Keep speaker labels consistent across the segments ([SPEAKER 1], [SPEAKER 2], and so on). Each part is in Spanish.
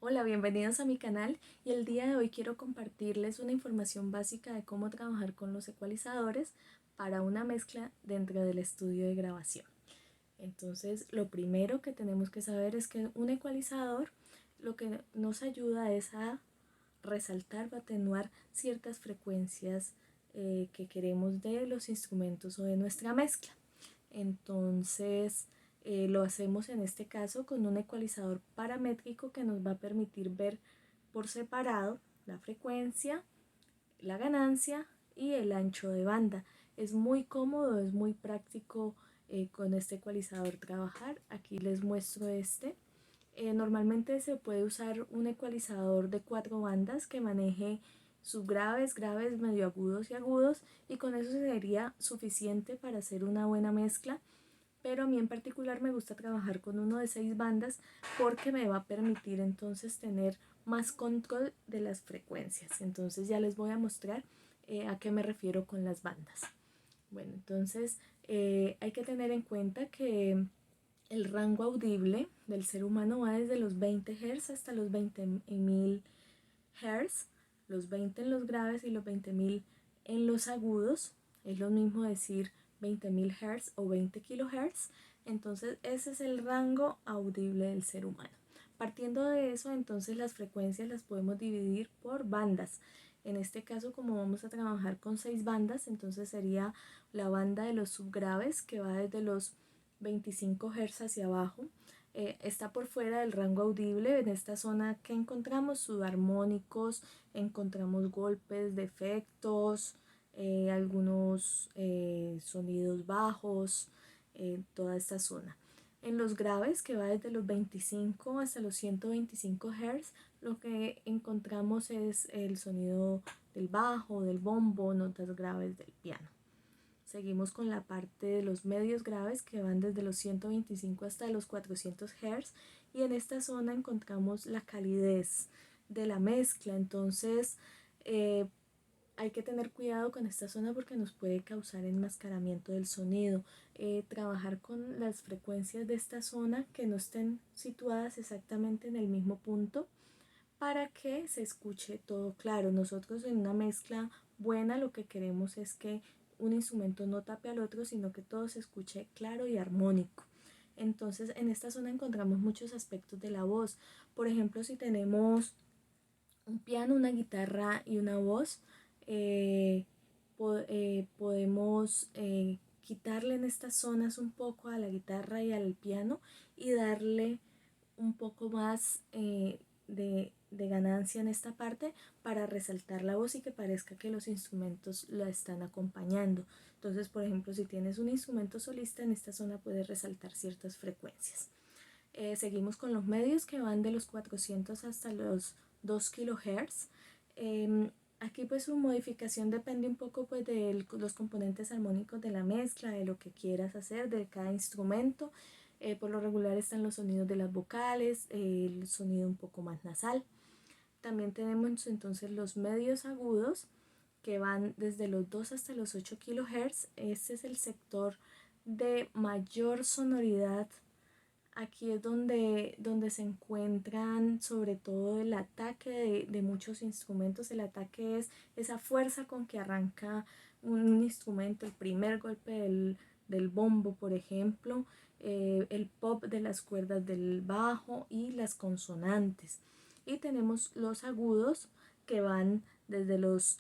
[SPEAKER 1] Hola, bienvenidos a mi canal y el día de hoy quiero compartirles una información básica de cómo trabajar con los ecualizadores para una mezcla dentro del estudio de grabación. Entonces, lo primero que tenemos que saber es que un ecualizador lo que nos ayuda es a resaltar o atenuar ciertas frecuencias que queremos de los instrumentos o de nuestra mezcla. Entonces, lo hacemos en este caso con un ecualizador paramétrico que nos va a permitir ver por separado la frecuencia, la ganancia y el ancho de banda. Es muy cómodo, es muy práctico con este ecualizador trabajar. Aquí les muestro este. Normalmente se puede usar un ecualizador de 4 bandas que maneje subgraves, graves, medio agudos y agudos, y con eso sería suficiente para hacer una buena mezcla. Pero a mí en particular me gusta trabajar con uno de 6 bandas porque me va a permitir entonces tener más control de las frecuencias. Entonces ya les voy a mostrar a qué me refiero con las bandas. Bueno, entonces hay que tener en cuenta que el rango audible del ser humano va desde los 20 Hz hasta los 20.000 Hz, los 20 en los graves y los 20.000 en los agudos. Es lo mismo decir 20.000 Hz o 20 kHz. Entonces ese es el rango audible del ser humano. Partiendo de eso, entonces las frecuencias las podemos dividir por bandas. En este caso, como vamos a trabajar con 6 bandas, entonces sería la banda de los subgraves, que va desde los 25 Hz hacia abajo. Está por fuera del rango audible. En esta zona que encontramos subarmónicos, encontramos golpes de efectos, algunos sonidos bajos, toda esta zona. En los graves, que va desde los 25 hasta los 125 Hz, lo que encontramos es el sonido del bajo, del bombo, notas graves del piano. Seguimos con la parte de los medios graves, que van desde los 125 hasta los 400 Hz, y en esta zona encontramos la calidez de la mezcla. Entonces hay que tener cuidado con esta zona porque nos puede causar enmascaramiento del sonido. Trabajar con las frecuencias de esta zona que no estén situadas exactamente en el mismo punto para que se escuche todo claro. Nosotros en una mezcla buena lo que queremos es que un instrumento no tape al otro, sino que todo se escuche claro y armónico. Entonces en esta zona encontramos muchos aspectos de la voz. Por ejemplo, si tenemos un piano, una guitarra y una voz, podemos quitarle en estas zonas un poco a la guitarra y al piano y darle un poco más de ganancia en esta parte para resaltar la voz y que parezca que los instrumentos la están acompañando. Entonces, por ejemplo, si tienes un instrumento solista, en esta zona puedes resaltar ciertas frecuencias. Seguimos con los medios, que van de los 400 hasta los 2 kHz. Aquí pues su modificación depende un poco pues de los componentes armónicos de la mezcla, de lo que quieras hacer, de cada instrumento. Por lo regular están los sonidos de las vocales, el sonido un poco más nasal. También tenemos entonces los medios agudos, que van desde los 2 hasta los 8 kHz. Este es el sector de mayor sonoridad. Aquí es donde se encuentran sobre todo el ataque de muchos instrumentos. El ataque es esa fuerza con que arranca un instrumento, el primer golpe del bombo, por ejemplo, el pop de las cuerdas del bajo y las consonantes. Y tenemos los agudos, que van desde los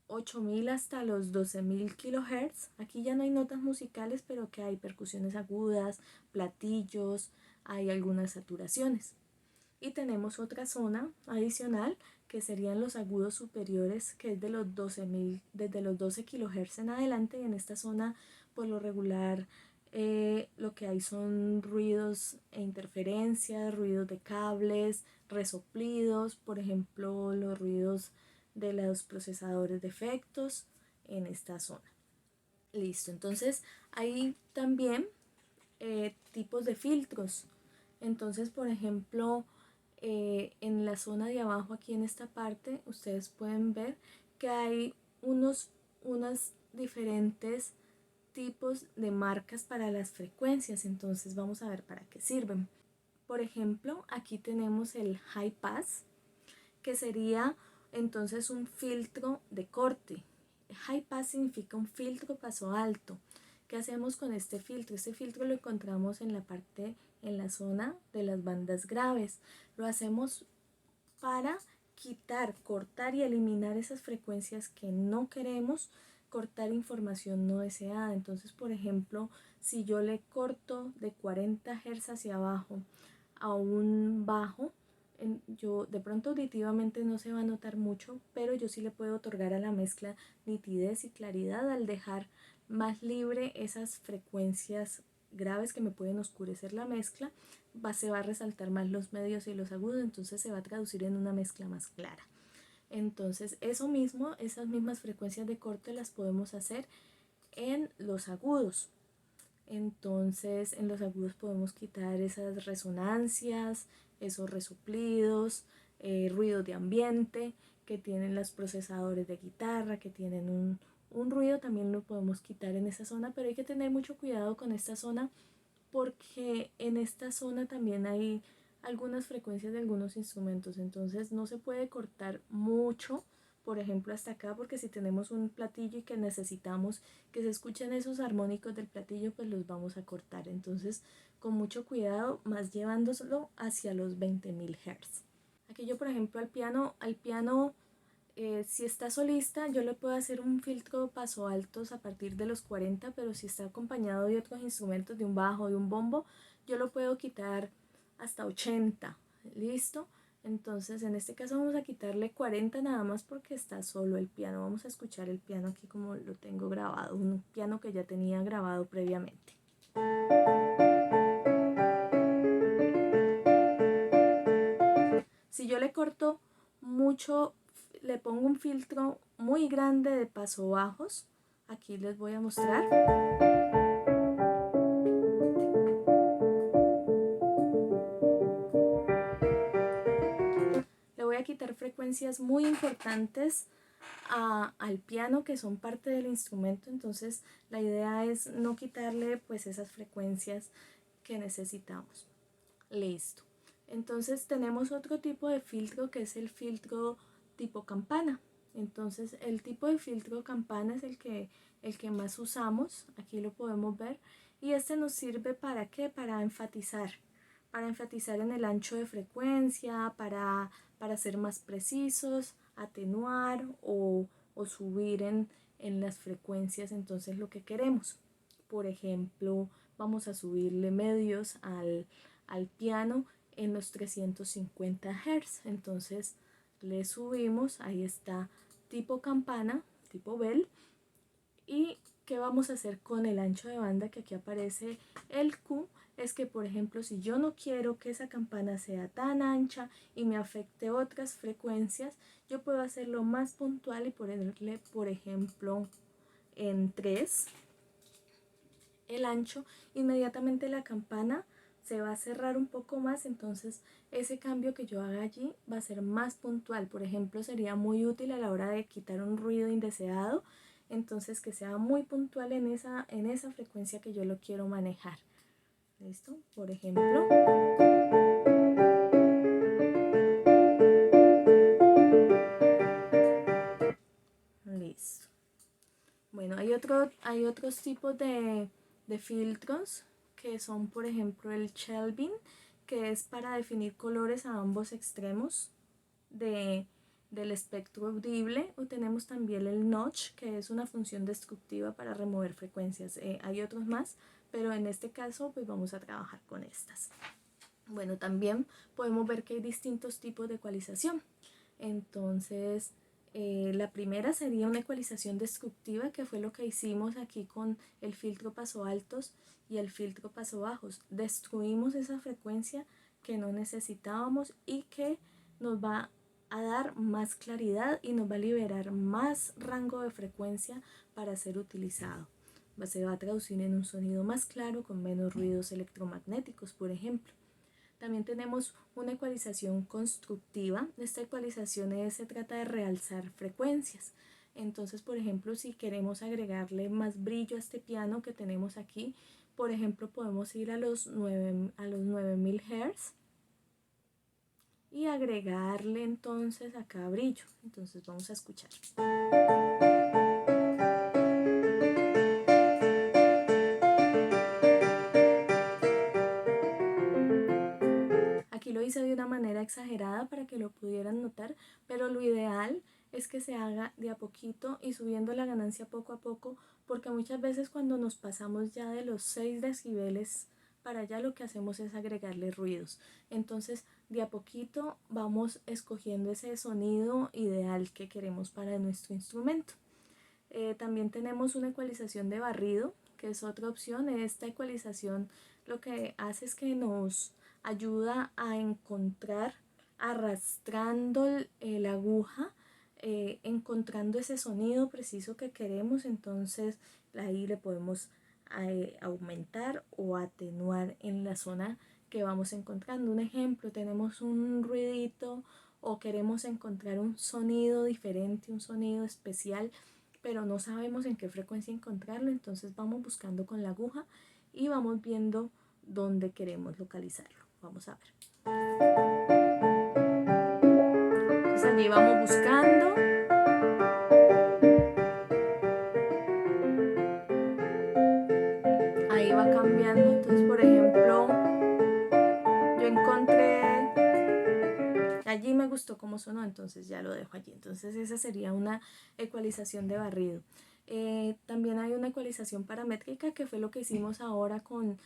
[SPEAKER 1] 8.000 hasta los 12.000 kHz. Aquí ya no hay notas musicales, pero que hay percusiones agudas, platillos, hay algunas saturaciones. Y tenemos otra zona adicional, que serían los agudos superiores, que es de los 12.000, desde los 12 kHz en adelante. Y en esta zona, por lo regular, lo que hay son ruidos e interferencias, ruidos de cables, resoplidos, por ejemplo, los ruidos de los procesadores de efectos en esta zona. Listo, entonces hay también tipos de filtros. Entonces, por ejemplo, en la zona de abajo, aquí en esta parte, ustedes pueden ver que hay unos diferentes tipos de marcas para las frecuencias. Entonces vamos a ver para qué sirven. Por ejemplo, aquí tenemos el high pass, que sería entonces un filtro de corte. High pass significa un filtro paso alto. ¿Qué hacemos con este filtro? Este filtro lo encontramos en la zona de las bandas graves. Lo hacemos para quitar, cortar y eliminar esas frecuencias que no queremos, cortar información no deseada. Entonces, por ejemplo, si yo le corto de 40 Hz hacia abajo a un bajo, yo de pronto auditivamente no se va a notar mucho, pero yo sí le puedo otorgar a la mezcla nitidez y claridad al dejar más libre esas frecuencias graves que me pueden oscurecer la mezcla. Se va a resaltar más los medios y los agudos, entonces se va a traducir en una mezcla más clara. Entonces eso mismo, esas mismas frecuencias de corte las podemos hacer en los agudos. Entonces en los agudos podemos quitar esas resonancias, esos resoplidos, ruidos de ambiente que tienen los procesadores de guitarra, que tienen un ruido, también lo podemos quitar en esa zona, pero hay que tener mucho cuidado con esta zona porque en esta zona también hay algunas frecuencias de algunos instrumentos, entonces no se puede cortar mucho, por ejemplo hasta acá, porque si tenemos un platillo y que necesitamos que se escuchen esos armónicos del platillo, pues los vamos a cortar, entonces con mucho cuidado, más llevándolo hacia los 20.000 Hz. Aquí yo por ejemplo al piano si está solista, yo le puedo hacer un filtro paso altos a partir de los 40, pero si está acompañado de otros instrumentos, de un bajo, de un bombo, yo lo puedo quitar hasta 80. ¿Listo? Entonces, en este caso vamos a quitarle 40 nada más porque está solo el piano. Vamos a escuchar el piano aquí como lo tengo grabado, un piano que ya tenía grabado previamente. Si yo le corto mucho, le pongo un filtro muy grande de paso bajos, aquí les voy a mostrar. Le voy a quitar frecuencias muy importantes al piano que son parte del instrumento, entonces la idea es no quitarle pues esas frecuencias que necesitamos. Listo. Entonces tenemos otro tipo de filtro que es el filtro tipo campana. Entonces el tipo de filtro campana es el que más usamos, aquí lo podemos ver, y este nos sirve ¿para qué? Para enfatizar en el ancho de frecuencia, para ser más precisos, atenuar o subir en las frecuencias, entonces lo que queremos. Por ejemplo, vamos a subirle medios al piano en los 350 Hz. Entonces le subimos, ahí está, tipo campana, tipo bell. ¿Y qué vamos a hacer con el ancho de banda que aquí aparece el Q? Es que, por ejemplo, si yo no quiero que esa campana sea tan ancha y me afecte otras frecuencias, yo puedo hacerlo más puntual y ponerle, por ejemplo, en 3 el ancho. Inmediatamente la campana se va a cerrar un poco más, entonces ese cambio que yo haga allí va a ser más puntual. Por ejemplo, sería muy útil a la hora de quitar un ruido indeseado, entonces que sea muy puntual en esa frecuencia que yo lo quiero manejar. ¿Listo? Por ejemplo. Listo. Bueno, hay otros tipos de filtros que son, por ejemplo, el shelving, que es para definir colores a ambos extremos del espectro audible, o tenemos también el notch, que es una función destructiva para remover frecuencias. Hay otros más, pero en este caso pues vamos a trabajar con estas. Bueno, también podemos ver que hay distintos tipos de ecualización. Entonces, la primera sería una ecualización destructiva, que fue lo que hicimos aquí con el filtro paso altos y el filtro paso bajos. Destruimos esa frecuencia que no necesitábamos y que nos va a dar más claridad y nos va a liberar más rango de frecuencia para ser utilizado. Se va a traducir en un sonido más claro con menos ruidos electromagnéticos, por ejemplo. También tenemos una ecualización constructiva. Esta ecualización se trata de realzar frecuencias. Entonces, por ejemplo, si queremos agregarle más brillo a este piano que tenemos aquí, Por ejemplo, podemos ir a los 9000 Hz y agregarle entonces acá brillo. Entonces vamos a escuchar. Aquí lo hice de una manera exagerada para que lo pudieran notar, pero lo ideal es que se haga de a poquito y subiendo la ganancia poco a poco, porque muchas veces cuando nos pasamos ya de los 6 decibeles para allá, lo que hacemos es agregarle ruidos. Entonces, de a poquito vamos escogiendo ese sonido ideal que queremos para nuestro instrumento. También tenemos una ecualización de barrido, que es otra opción. Esta ecualización lo que hace es que nos ayuda a encontrar, arrastrando la aguja, encontrando ese sonido preciso que queremos. Entonces ahí le podemos aumentar o atenuar en la zona que vamos encontrando. Un ejemplo, tenemos un ruidito o queremos encontrar un sonido diferente, un sonido especial, pero no sabemos en qué frecuencia encontrarlo. Entonces vamos buscando con la aguja y vamos viendo dónde queremos localizarlo. Vamos a ver. Entonces allí vamos buscando. Ahí va cambiando. Entonces, por ejemplo, yo encontré, allí me gustó cómo sonó, entonces ya lo dejo allí. Entonces esa sería una ecualización de barrido. También hay una ecualización paramétrica, que fue lo que hicimos ahora con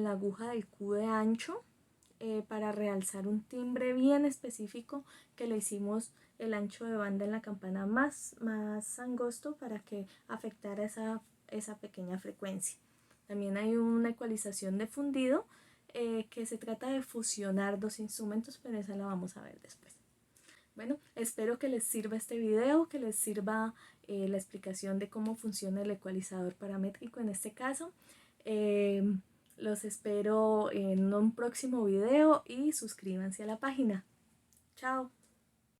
[SPEAKER 1] la aguja del Q de ancho, para realzar un timbre bien específico, que le hicimos el ancho de banda en la campana más angosto para que afectara esa pequeña frecuencia. También hay una ecualización de fundido, que se trata de fusionar dos instrumentos, pero esa la vamos a ver después. Bueno, espero que les sirva este video, que les sirva la explicación de cómo funciona el ecualizador paramétrico en este caso. Los espero en un próximo video y suscríbanse a la página. Chao.